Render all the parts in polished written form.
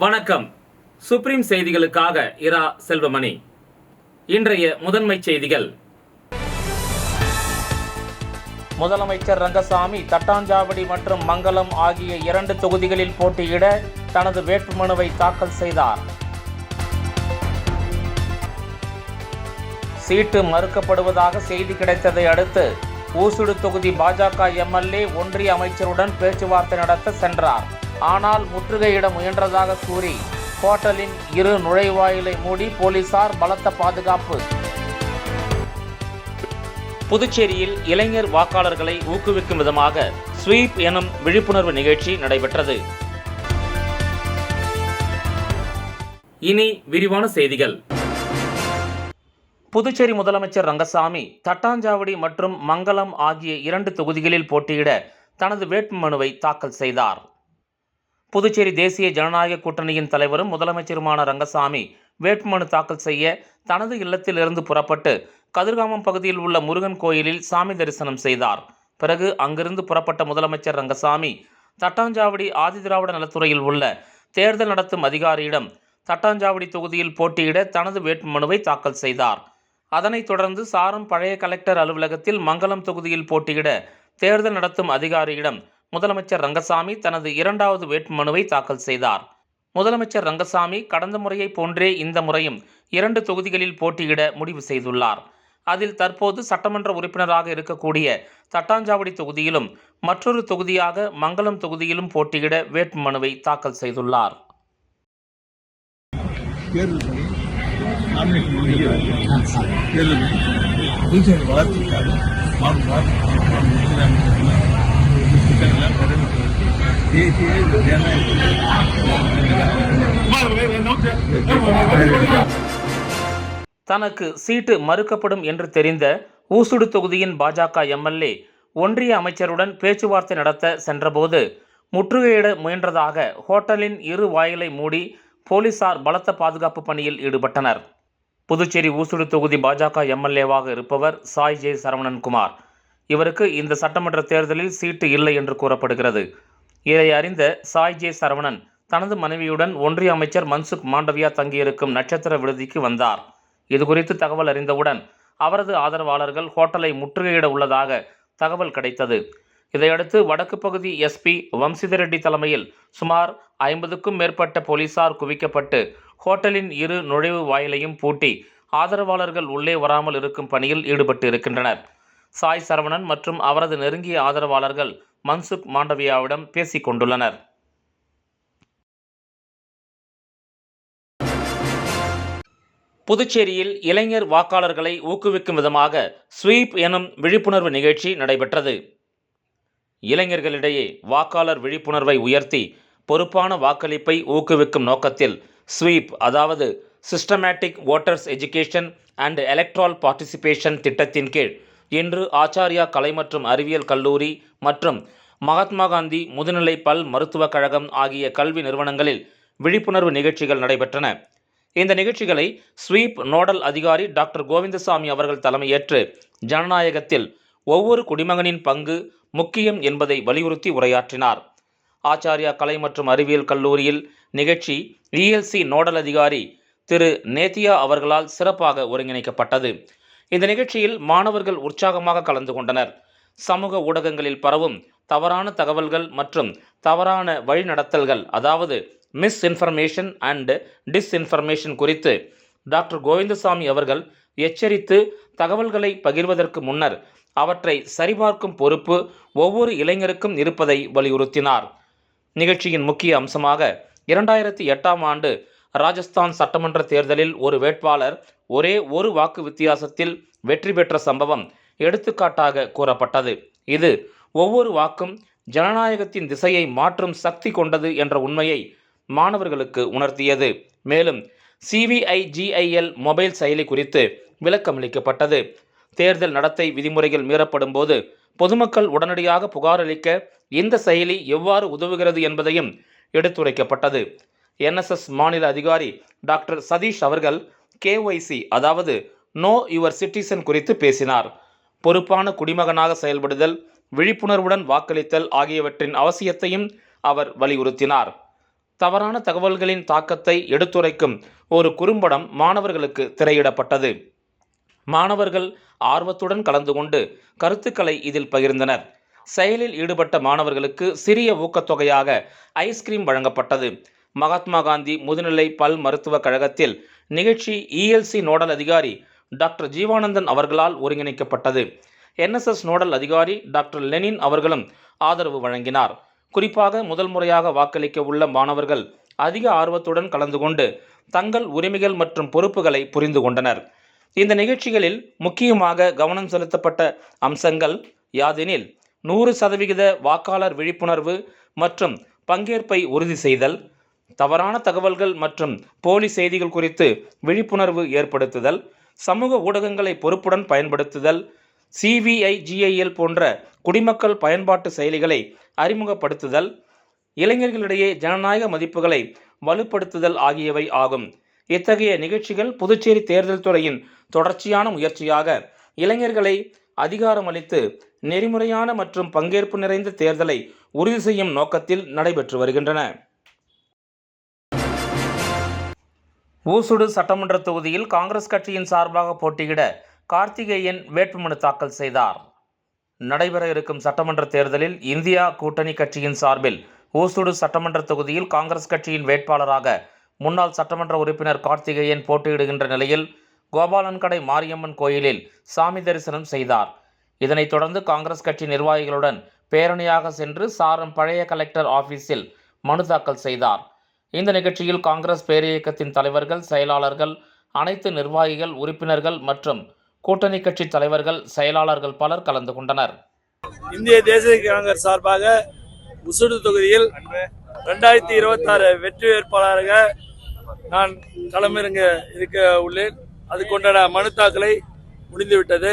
வணக்கம். சுப்ரீம் செய்திகளுக்காக இரா செல்வமணி. இன்றைய முதன்மை செய்திகள். முதலமைச்சர் ரங்கசாமி தட்டாஞ்சாவடி மற்றும் மங்கலம் ஆகிய 2 தொகுதிகளில் போட்டியிட தனது வேட்புமனுவை தாக்கல் செய்தார். சீட்டு மறுக்கப்படுவதாக செய்தி கிடைத்ததை அடுத்து ஊசுடு தொகுதி பாஜக எம்எல்ஏ ஒன்றிய அமைச்சருடன் பேச்சுவார்த்தை நடத்த சென்றார். ஆனால் முற்றுகையிட முயன்றதாக கூறி ஹோட்டலின் 2 நுழைவாயிலை மூடி போலீசார் பலத்த பாதுகாப்பு. புதுச்சேரியில் இளைஞர் வாக்காளர்களை ஊக்குவிக்கும் விதமாக ஸ்வீப் எனும் விழிப்புணர்வு நிகழ்ச்சி நடைபெற்றது. இனி விரிவான செய்திகள். புதுச்சேரி முதலமைச்சர் ரங்கசாமி தட்டாஞ்சாவடி மற்றும் மங்கலம் ஆகிய 2 தொகுதிகளில் போட்டியிட தனது வேட்புமனுவை தாக்கல் செய்தார். புதுச்சேரி தேசிய ஜனநாயக கூட்டணியின் தலைவரும் முதலமைச்சருமான ரங்கசாமி வேட்புமனு தாக்கல் செய்ய தனது இல்லத்திலிருந்து புறப்பட்டு கதிர்காமம் பகுதியில் உள்ள முருகன் கோயிலில் சாமி தரிசனம் செய்தார். பிறகு அங்கிருந்து புறப்பட்ட முதலமைச்சர் ரங்கசாமி தட்டாஞ்சாவடி ஆதிதிராவிட நலத்துறையில் உள்ள தேர்தல் நடத்தும் அதிகாரியிடம் தட்டாஞ்சாவடி தொகுதியில் போட்டியிட தனது வேட்புமனுவை தாக்கல் செய்தார். அதனைத் தொடர்ந்து சாரம் பழைய கலெக்டர் அலுவலகத்தில் மங்கலம் தொகுதியில் போட்டியிட தேர்தல் நடத்தும் அதிகாரியிடம் முதலமைச்சர் ரங்கசாமி தனது 2வது வேட்புமனுவை தாக்கல் செய்தார். முதலமைச்சர் ரங்கசாமி கடந்த முறையை போன்றே இந்த முறையும் 2 தொகுதிகளில் போட்டியிட முடிவு செய்துள்ளார். அதில் தற்போது சட்டமன்ற உறுப்பினராக இருக்கக்கூடிய தட்டாஞ்சாவடி தொகுதியிலும் மற்றொரு தொகுதியாக மங்கலம் தொகுதியிலும் போட்டியிட வேட்புமனுவை தாக்கல் செய்துள்ளார். தனக்கு சீட்டு மறுக்கப்படும் என்று தெரிந்த ஊசுடு தொகுதியின் பாஜக எம்எல்ஏ ஒன்றிய அமைச்சருடன் பேச்சுவார்த்தை நடத்த சென்றபோது முற்றுகையிட முயன்றதாக ஹோட்டலின் 2 வாயிலை மூடி போலீசார் பலத்த பாதுகாப்பு பணியில் ஈடுபட்டனர். புதுச்சேரி ஊசுடு தொகுதி பாஜக எம்எல்ஏவாக இருப்பவர் சாய் ஜே சரவணன்குமார். இவருக்கு இந்த சட்டமன்ற தேர்தலில் சீட்டு இல்லை என்று கூறப்படுகிறது. இதை அறிந்த சாய் ஜே சரவணன் தனது மனைவியுடன் ஒன்றிய அமைச்சர் மன்சுக் மாண்டவியா தங்கியிருக்கும் நட்சத்திர விடுதிக்கு வந்தார். இதுகுறித்து தகவல் அறிந்தவுடன் அவரது ஆதரவாளர்கள் ஹோட்டலை முற்றுகையிட உள்ளதாக தகவல் கிடைத்தது. இதையடுத்து வடக்கு பகுதி எஸ்பி வம்சிதர் ரெட்டி தலைமையில் சுமார் 50க்கும் மேற்பட்ட போலீசார் குவிக்கப்பட்டு ஹோட்டலின் 2 நுழைவு வாயிலையும் பூட்டி ஆதரவாளர்கள் உள்ளே வராமல் இருக்கும் பணியில் ஈடுபட்டு இருக்கின்றனர். சாய் சரவணன் மற்றும் அவரது நெருங்கிய ஆதரவாளர்கள் மன்சுக் மாண்டவியாவிடம் பேசிக் கொண்டுள்ளனர். புதுச்சேரியில் இளைஞர் வாக்காளர்களை ஊக்குவிக்கும் விதமாக ஸ்வீப் எனும் விழிப்புணர்வு நிகழ்ச்சி நடைபெற்றது. இளைஞர்களிடையே வாக்காளர் விழிப்புணர்வை உயர்த்தி பொறுப்பான வாக்களிப்பை ஊக்குவிக்கும் நோக்கத்தில் ஸ்வீப், அதாவது systematic voters education and Electral participation திட்டத்தின் கீழ் இன்று ஆச்சாரியா கலை மற்றும் அறிவியல் கல்லூரி மற்றும் மகாத்மா காந்தி முதுநிலை பல் மருத்துவக் கழகம் ஆகிய கல்வி நிறுவனங்களில் விழிப்புணர்வு நிகழ்ச்சிகள் நடைபெற்றன. இந்த நிகழ்ச்சிகளை ஸ்வீப் நோடல் அதிகாரி டாக்டர் கோவிந்தசாமி அவர்கள் தலைமையேற்று ஜனநாயகத்தில் ஒவ்வொரு குடிமகனின் பங்கு முக்கியம் என்பதை வலியுறுத்தி உரையாற்றினார். ஆச்சாரியா கலை மற்றும் அறிவியல் கல்லூரியில் நிகழ்ச்சி ELC நோடல் அதிகாரி திரு நேத்தியா அவர்களால் சிறப்பாக ஒருங்கிணைக்கப்பட்டது. இந்த நிகழ்ச்சியில் மாணவர்கள் உற்சாகமாக கலந்து கொண்டனர். சமூக ஊடகங்களில் பரவும் தவறான தகவல்கள் மற்றும் தவறான வழிநடத்தல்கள், அதாவது மிஸ்இன்ஃபர்மேஷன் அண்ட் டிஸ்இன்ஃபர்மேஷன் குறித்து டாக்டர் கோவிந்தசாமி அவர்கள் எச்சரித்து தகவல்களை பகிர்வதற்கு முன்னர் அவற்றை சரிபார்க்கும் பொறுப்பு ஒவ்வொரு இளைஞருக்கும் இருப்பதை வலியுறுத்தினார். நிகழ்ச்சியின் முக்கிய அம்சமாக 2008ஆம் ஆண்டு ராஜஸ்தான் சட்டமன்ற தேர்தலில் ஒரு வேட்பாளர் ஒரே ஒரு வாக்கு வித்தியாசத்தில் வெற்றி பெற்ற சம்பவம் எடுத்துக்காட்டாக கூறப்பட்டது. இது ஒவ்வொரு வாக்கும் ஜனநாயகத்தின் திசையை மாற்றும் சக்தி கொண்டது என்ற உண்மையை மாணவர்களுக்கு உணர்த்தியது. மேலும் CVIGIL மொபைல் செயலி குறித்து விளக்கமளிக்கப்பட்டது. தேர்தல் நடத்தை விதிமுறைகள் மீறப்படும் போது பொதுமக்கள் உடனடியாக புகார் அளிக்க இந்த செயலி எவ்வாறு உதவுகிறது என்பதையும் எடுத்துரைக்கப்பட்டது. NSS மாநில அதிகாரி டாக்டர் சதீஷ் அவர்கள் KYC, அதாவது நோ யுவர் சிட்டிசன் குறித்து பேசினார். பொறுப்பான குடிமகனாக செயல்படுதல், விழிப்புணர்வுடன் வாக்களித்தல் ஆகியவற்றின் அவசியத்தையும் அவர் வலியுறுத்தினார். தவறான தகவல்களின் தாக்கத்தை எடுத்துரைக்கும் ஒரு குறும்படம் மாணவர்களுக்கு திரையிடப்பட்டது. மாணவர்கள் ஆர்வத்துடன் கலந்து கொண்டு கருத்துக்களை இதில் பகிர்ந்தனர். செயலில் ஈடுபட்ட மாணவர்களுக்கு சிறிய ஊக்கத்தொகையாக ஐஸ்கிரீம் வழங்கப்பட்டது. மகாத்மா காந்தி முதுநிலை பல் மருத்துவக் கழகத்தில் நிகழ்ச்சி இஎல்சி நோடல் அதிகாரி டாக்டர் ஜீவானந்தன் அவர்களால் ஒருங்கிணைக்கப்பட்டது. என்எஸ்எஸ் நோடல் அதிகாரி டாக்டர் லெனின் அவர்களும் ஆதரவு வழங்கினார். குறிப்பாக முதல் முறையாக வாக்களிக்க உள்ள மாணவர்கள் அதிக ஆர்வத்துடன் கலந்து கொண்டு தங்கள் உரிமைகள் மற்றும் பொறுப்புகளை புரிந்து கொண்டனர். இந்த நிகழ்ச்சிகளில் முக்கியமாக கவனம் செலுத்தப்பட்ட அம்சங்கள் யாதெனில் 100% வாக்காளர் விழிப்புணர்வு மற்றும் பங்கேற்பை உறுதி செய்தல், தவறான தகவல்கள் மற்றும் போலி செய்திகள் குறித்து விழிப்புணர்வு ஏற்படுத்துதல், சமூக ஊடகங்களை பொறுப்புடன் பயன்படுத்துதல், CVIGIL போன்ற குடிமக்கள் பயன்பாட்டு செயலிகளை அறிமுகப்படுத்துதல், இளைஞர்களிடையே ஜனநாயக மதிப்புகளை வலுப்படுத்துதல் ஆகியவை ஆகும். இத்தகைய நிகழ்ச்சிகள் புதுச்சேரி தேர்தல் துறையின் தொடர்ச்சியான முயற்சியாக இளைஞர்களை அதிகாரமளித்து நெறிமுறையான மற்றும் பங்கேற்பு நிறைந்த தேர்தலை உறுதி செய்யும் நோக்கத்தில் நடைபெற்று வருகின்றன. ஊசுடு சட்டமன்ற தொகுதியில் காங்கிரஸ் கட்சியின் சார்பாக போட்டியிட கார்த்திகேயன் வேட்புமனு தாக்கல் செய்தார். நடைபெற இருக்கும் சட்டமன்ற தேர்தலில் இந்தியா கூட்டணி கட்சியின் சார்பில் ஊசுடு சட்டமன்ற தொகுதியில் காங்கிரஸ் கட்சியின் வேட்பாளராக முன்னாள் சட்டமன்ற உறுப்பினர் கார்த்திகேயன் போட்டியிடுகின்ற நிலையில் கோபாலன்கடை மாரியம்மன் கோயிலில் சாமி தரிசனம் செய்தார். இதனைத் தொடர்ந்து காங்கிரஸ் கட்சி நிர்வாகிகளுடன் பேரணியாக சென்று சாரம் பழைய கலெக்டர் ஆபீஸில் மனு தாக்கல் செய்தார். இந்த நிகழ்ச்சியில் காங்கிரஸ் பேரியக்கத்தின் தலைவர்கள், செயலாளர்கள், அனைத்து நிர்வாகிகள், உறுப்பினர்கள் மற்றும் கூட்டணி கட்சி தலைவர்கள், செயலாளர்கள் பலர் கலந்து கொண்டனர். இந்திய தேசிய காங்கிரஸ் சார்பாக ஊசுடு தொகுதியில் 2026 வெற்றி வேட்பாளராக நான் களமிறங்க இருக்க உள்ளேன். அதுக்குண்டான மனு தாக்கலை முடிந்துவிட்டது.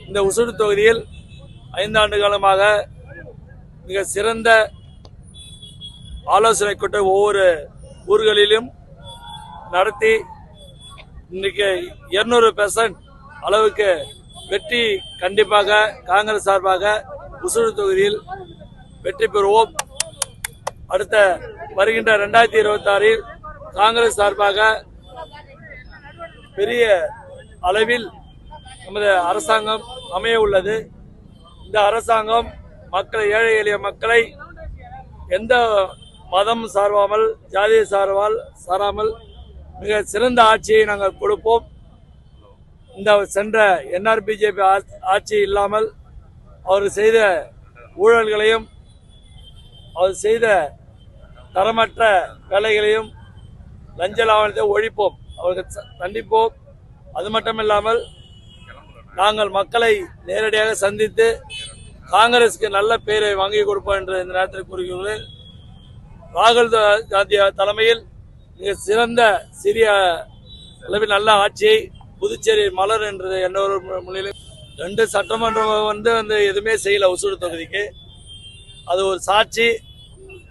இந்த ஊசுடு தொகுதியில் 5 ஆண்டு காலமாக மிக சிறந்த ஆலோசனை கூட்டம் ஒவ்வொரு ஊர்களிலும் நடத்தி இன்னைக்கு 200% அளவுக்கு வெற்றி கண்டிப்பாக காங்கிரஸ் சார்பாக ஊசுடு தொகுதியில் வெற்றி பெறுவோம். அடுத்த வருகின்ற 2026 காங்கிரஸ் சார்பாக பெரிய அளவில் நமது அரசாங்கம் அமைய உள்ளது. இந்த அரசாங்கம் மக்களை, ஏழை எளிய மக்களை எந்த மதம் சார்பாமல், ஜாதியை சாராமல் மிக சிறந்த ஆட்சியை நாங்கள் கொடுப்போம். இந்த சென்ற NRBJP ஆட்சி இல்லாமல் அவர் செய்த ஊழல்களையும், அவர் செய்த தரமற்ற வேலைகளையும், லஞ்ச லாவணத்தை ஒழிப்போம், அவருக்கு தண்டிப்போம். அது மட்டுமில்லாமல் நாங்கள் மக்களை நேரடியாக சந்தித்து காங்கிரசுக்கு நல்ல பெயரை வாங்கி கொடுப்போம் என்று இந்த நேரத்தில் கூறுகிறேன். ராகுல் காந்தி தலைமையில் மிக சிறந்த சிறிய அளவில் நல்ல ஆட்சியை புதுச்சேரி மலர் என்ற இன்னொரு முன்னிலையில் 2 சட்டமன்றம் வந்து எதுவுமே செய்யல ஊசுடு தொகுதிக்கு. அது ஒரு சாட்சி.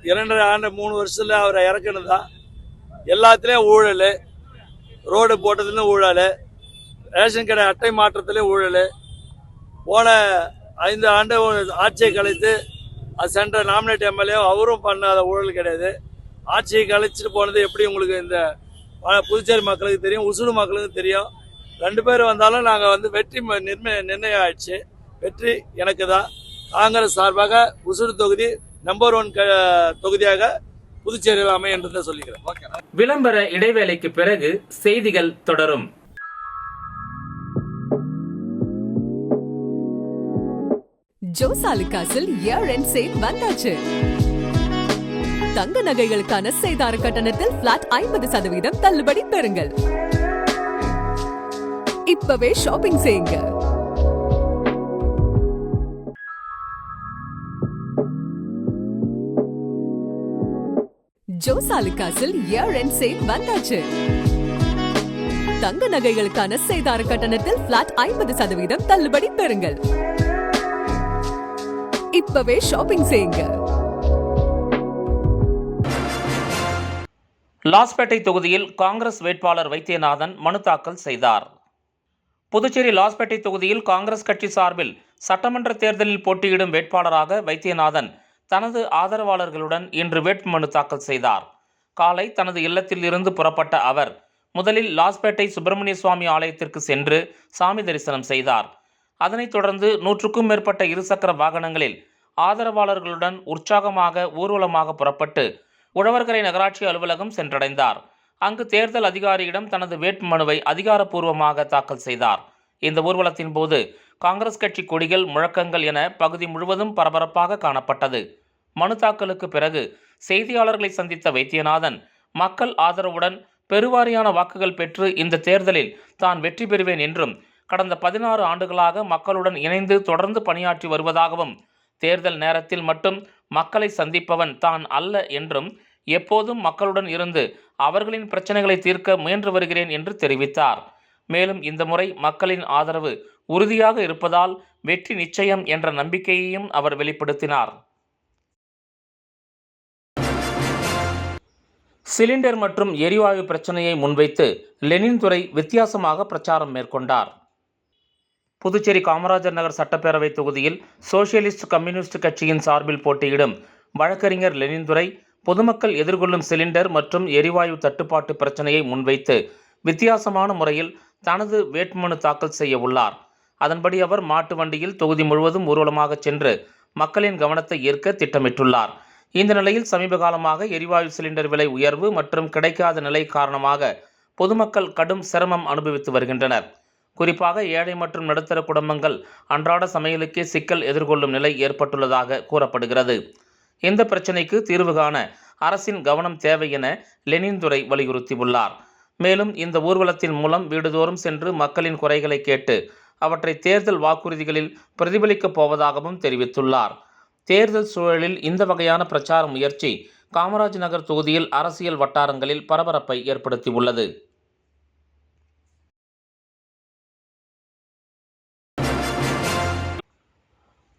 2.5 ஆண்டு 3 வருஷத்துல அவரை இறக்குனதா. எல்லாத்திலையும் ஊழல், ரோடு போட்டதுன்னு ஊழல், ரேஷன் கடை அட்டை மாற்றத்திலே ஊழல். போன 5 ஆண்டு ஆட்சியை கழித்து அது சென்ற நாமினேட் MLA அவரும் பண்ணாத ஊழல் கிடையாது. ஆட்சியை கழிச்சிட்டு போனது எப்படி உங்களுக்கு இந்த புதுச்சேரி மக்களுக்கு தெரியும், ஊசுடு மக்களுக்கு தெரியும். 2 பேர் வந்தாலும் நாங்கள் வெற்றி நிர்ணயம் ஆயிடுச்சு. வெற்றி எனக்கு தான். காங்கிரஸ் சார்பாக ஊசுடு தொகுதி நம்பர் 1 தொகுதியாக புதுச்சேரியில் அமையும் என்று சொல்லிக்கிறேன். விளம்பர இடைவேளைக்கு பிறகு செய்திகள் தொடரும். ஜோசாலுகாஸில் இயர் எண்ட் சேல் வந்தாச்சு. தங்க நகைகளுக்கான சேதார கட்டணத்தில் பிளாட் 50% தள்ளுபடி பெறுங்கள். இப்பவே ஷாப்பிங் செய்யுங்க. ஜோசாலுகாஸில் இயர் எண்ட் சேல் வந்தாச்சு. தங்க நகைகளுக்கான சேதார கட்டணத்தில் பிளாட் 50% தள்ளுபடி பெறுங்கள். இப்பவே ஷாப்பிங் செய்யுங்க. லாஸ்பேட்டை தொகுதியில் காங்கிரஸ் வேட்பாளர் வைத்தியநாதன் மனு தாக்கல் செய்தார். புதுச்சேரி லாஸ்பேட்டை தொகுதியில் காங்கிரஸ் கட்சி சார்பில் சட்டமன்ற தேர்தலில் போட்டியிடும் வேட்பாளராக வைத்தியநாதன் தனது ஆதரவாளர்களுடன் இன்று வேட்புமனு தாக்கல் செய்தார். காலை தனது இல்லத்தில் இருந்து புறப்பட்ட அவர் முதலில் லாஸ்பேட்டை சுப்பிரமணிய சுவாமி ஆலயத்திற்கு சென்று சாமி தரிசனம் செய்தார். அதனைத் தொடர்ந்து 100க்கும் மேற்பட்ட இருசக்கர வாகனங்களில் ஆதரவாளர்களுடன் உற்சாகமாக ஊர்வலமாக புறப்பட்டு உழவர்கரை நகராட்சி அலுவலகம் சென்றடைந்தார். அங்கு தேர்தல் அதிகாரியிடம் தனது வேட்புமனுவை அதிகாரப்பூர்வமாக தாக்கல் செய்தார். இந்த ஊர்வலத்தின் போது காங்கிரஸ் கட்சி கொடிகள், முழக்கங்கள் என பகுதி முழுவதும் பரபரப்பாக காணப்பட்டது. மனு தாக்கலுக்கு பிறகு செய்தியாளர்களை சந்தித்த வைத்தியநாதன் மக்கள் ஆதரவுடன் பெருவாரியான வாக்குகள் பெற்று இந்த தேர்தலில் தான் வெற்றி பெறுவேன் என்றும், கடந்த 16 ஆண்டுகளாக மக்களுடன் இணைந்து தொடர்ந்து பணியாற்றி வருவதாகவும், தேர்தல் நேரத்தில் மட்டும் மக்களை சந்திப்பவன் தான் அல்ல என்றும், எப்போதும் மக்களுடன் இருந்து அவர்களின் பிரச்சனைகளை தீர்க்க முயன்று வருகிறேன் என்று தெரிவித்தார். மேலும் இந்த முறை மக்களின் ஆதரவு உறுதியாக இருப்பதால் வெற்றி நிச்சயம் என்ற நம்பிக்கையையும் அவர் வெளிப்படுத்தினார். சிலிண்டர் மற்றும் எரிவாயு பிரச்சனையை முன்வைத்து லெனின்துரை வித்தியாசமாக பிரச்சாரம் மேற்கொண்டார். புதுச்சேரி காமராஜர் நகர் சட்டப்பேரவை தொகுதியில் சோசியலிஸ்ட் கம்யூனிஸ்ட் கட்சியின் சார்பில் போட்டியிடும் வழக்கறிஞர் லெனின்துரை பொதுமக்கள் எதிர்கொள்ளும் சிலிண்டர் மற்றும் எரிவாயு தட்டுப்பாட்டு பிரச்சனையை முன்வைத்து வித்தியாசமான முறையில் தனது வேட்புமனு தாக்கல் செய்ய உள்ளார். அதன்படி அவர் மாட்டு வண்டியில் தொகுதி முழுவதும் ஊர்வலமாக சென்று மக்களின் கவனத்தை ஈர்க்க திட்டமிட்டுள்ளார். இந்த நிலையில் சமீப காலமாக எரிவாயு சிலிண்டர் விலை உயர்வு மற்றும் கிடைக்காத நிலை காரணமாக பொதுமக்கள் கடும் சிரமம் அனுபவித்து வருகின்றனர். குறிப்பாக ஏழை மற்றும் நடுத்தர குடும்பங்கள் அன்றாட சமையலுக்கே சிக்கல் எதிர்கொள்ளும் நிலை ஏற்பட்டுள்ளதாக கூறப்படுகிறது. இந்த பிரச்சினைக்கு தீர்வு காண அரசின் கவனம் தேவை என லெனின்துரை வலியுறுத்தியுள்ளார். மேலும் இந்த ஊர்வலத்தின் மூலம் வீடுதோறும் சென்று மக்களின் குறைகளை கேட்டு அவற்றை தேர்தல் வாக்குறுதிகளில் பிரதிபலிக்கப் போவதாகவும் தெரிவித்துள்ளார். தேர்தல் சூழலில் இந்த வகையான பிரச்சார முயற்சி காமராஜ் நகர் தொகுதியில் அரசியல் வட்டாரங்களில் பரபரப்பை ஏற்படுத்தியுள்ளது.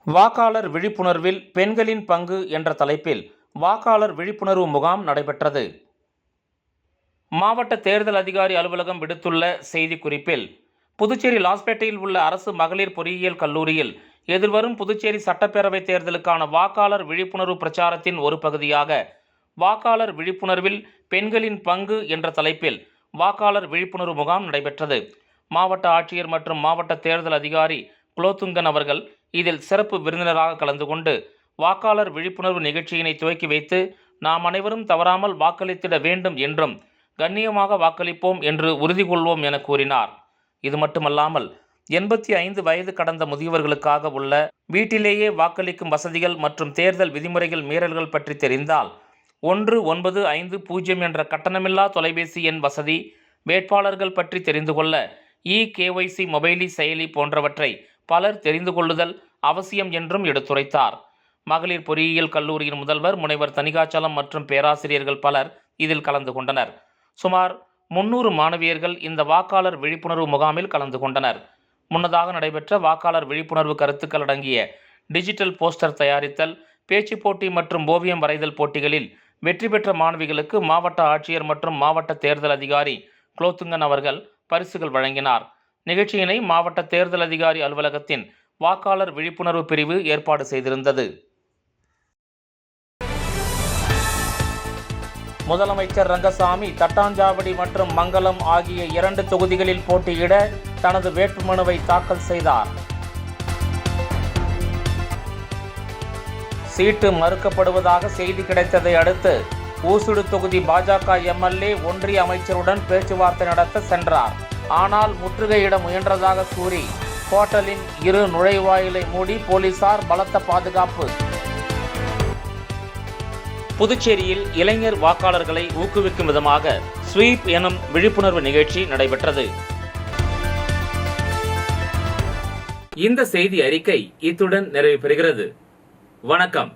வாக்காளர் விழிப்புணர்வில் பெண்களின் பங்கு என்ற தலைப்பில் வாக்காளர் விழிப்புணர்வு முகாம் நடைபெற்றது. மாவட்ட தேர்தல் அதிகாரி அலுவலகம் விடுத்துள்ள செய்திக்குறிப்பில், புதுச்சேரி லாஸ்பேட்டையில் உள்ள அரசு மகளிர் பொறியியல் கல்லூரியில் எதிர்வரும் புதுச்சேரி சட்டப்பேரவை தேர்தலுக்கான வாக்காளர் விழிப்புணர்வு பிரச்சாரத்தின் ஒரு பகுதியாக வாக்காளர் விழிப்புணர்வில் பெண்களின் பங்கு என்ற தலைப்பில் வாக்காளர் விழிப்புணர்வு முகாம் நடைபெற்றது. மாவட்ட ஆட்சியர் மற்றும் மாவட்ட தேர்தல் அதிகாரி குலோத்துங்கன் அவர்கள் இதில் சிறப்பு விருந்தினராக கலந்து கொண்டு வாக்காளர் விழிப்புணர்வு நிகழ்ச்சியினை துவக்கி வைத்து, நாம் அனைவரும் தவறாமல் வாக்களித்திட வேண்டும் என்றும், கண்ணியமாக வாக்களிப்போம் என்று உறுதி கொள்வோம் என கூறினார். இது மட்டுமல்லாமல் 85 வயது கடந்த முதியவர்களுக்காக உள்ள வீட்டிலேயே வாக்களிக்கும் வசதிகள் மற்றும் தேர்தல் விதிமுறைகள் மீறல்கள் பற்றி தெரிந்தால் 1950 என்ற கட்டணமில்லா தொலைபேசி எண் வசதி, வேட்பாளர்கள் பற்றி தெரிந்து கொள்ள KYC மொபைலி செயலி போன்றவற்றை பலர் தெரிந்து கொள்ளுதல் அவசியம் என்றும் எடுத்துரைத்தார். மகளிர் பொறியியல் கல்லூரியின் முதல்வர் முனைவர் தணிகாச்சலம் மற்றும் பேராசிரியர்கள் பலர் இதில் கலந்து கொண்டனர். சுமார் 300 மாணவியர்கள் இந்த வாக்காளர் விழிப்புணர்வு முகாமில் கலந்து கொண்டனர். முன்னதாக நடைபெற்ற வாக்காளர் விழிப்புணர்வு கருத்துக்கள் அடங்கிய டிஜிட்டல் போஸ்டர் தயாரித்தல், பேச்சு போட்டி மற்றும் ஓவியம் வரைதல் போட்டிகளில் வெற்றி பெற்ற மாணவிகளுக்கு மாவட்ட ஆட்சியர் மற்றும் மாவட்ட தேர்தல் அதிகாரி குலோத்துங்கன் அவர்கள் பரிசுகள் வழங்கினார். நிகழ்ச்சியினை மாவட்ட தேர்தல் அதிகாரி அலுவலகத்தின் வாக்காளர் விழிப்புணர்வு பிரிவு ஏற்பாடு செய்திருந்தது. முதலமைச்சர் ரங்கசாமி தட்டாஞ்சாவடி மற்றும் மங்கலம் ஆகிய 2 தொகுதிகளில் போட்டியிட தனது வேட்புமனுவை தாக்கல் செய்தார். சீட்டு மறுக்கப்படுவதாக செய்தி கிடைத்ததை அடுத்து ஊசுடு தொகுதி பாஜக MLA ஒன்றிய அமைச்சருடன் பேச்சுவார்த்தை நடத்த சென்றார். ஆனால் முற்றுகையிட முயன்றதாக கூறி ஹோட்டலின் 2 நுழைவாயிலை மூடி போலீசார் பலத்த பாதுகாப்பு. புதுச்சேரியில் இளைஞர் வாக்காளர்களை ஊக்குவிக்கும் விதமாக ஸ்வீப் எனும் விழிப்புணர்வு நிகழ்ச்சி நடைபெற்றது. இந்த செய்தி அறிக்கை இத்துடன் நிறைவு பெறுகிறது. வணக்கம்.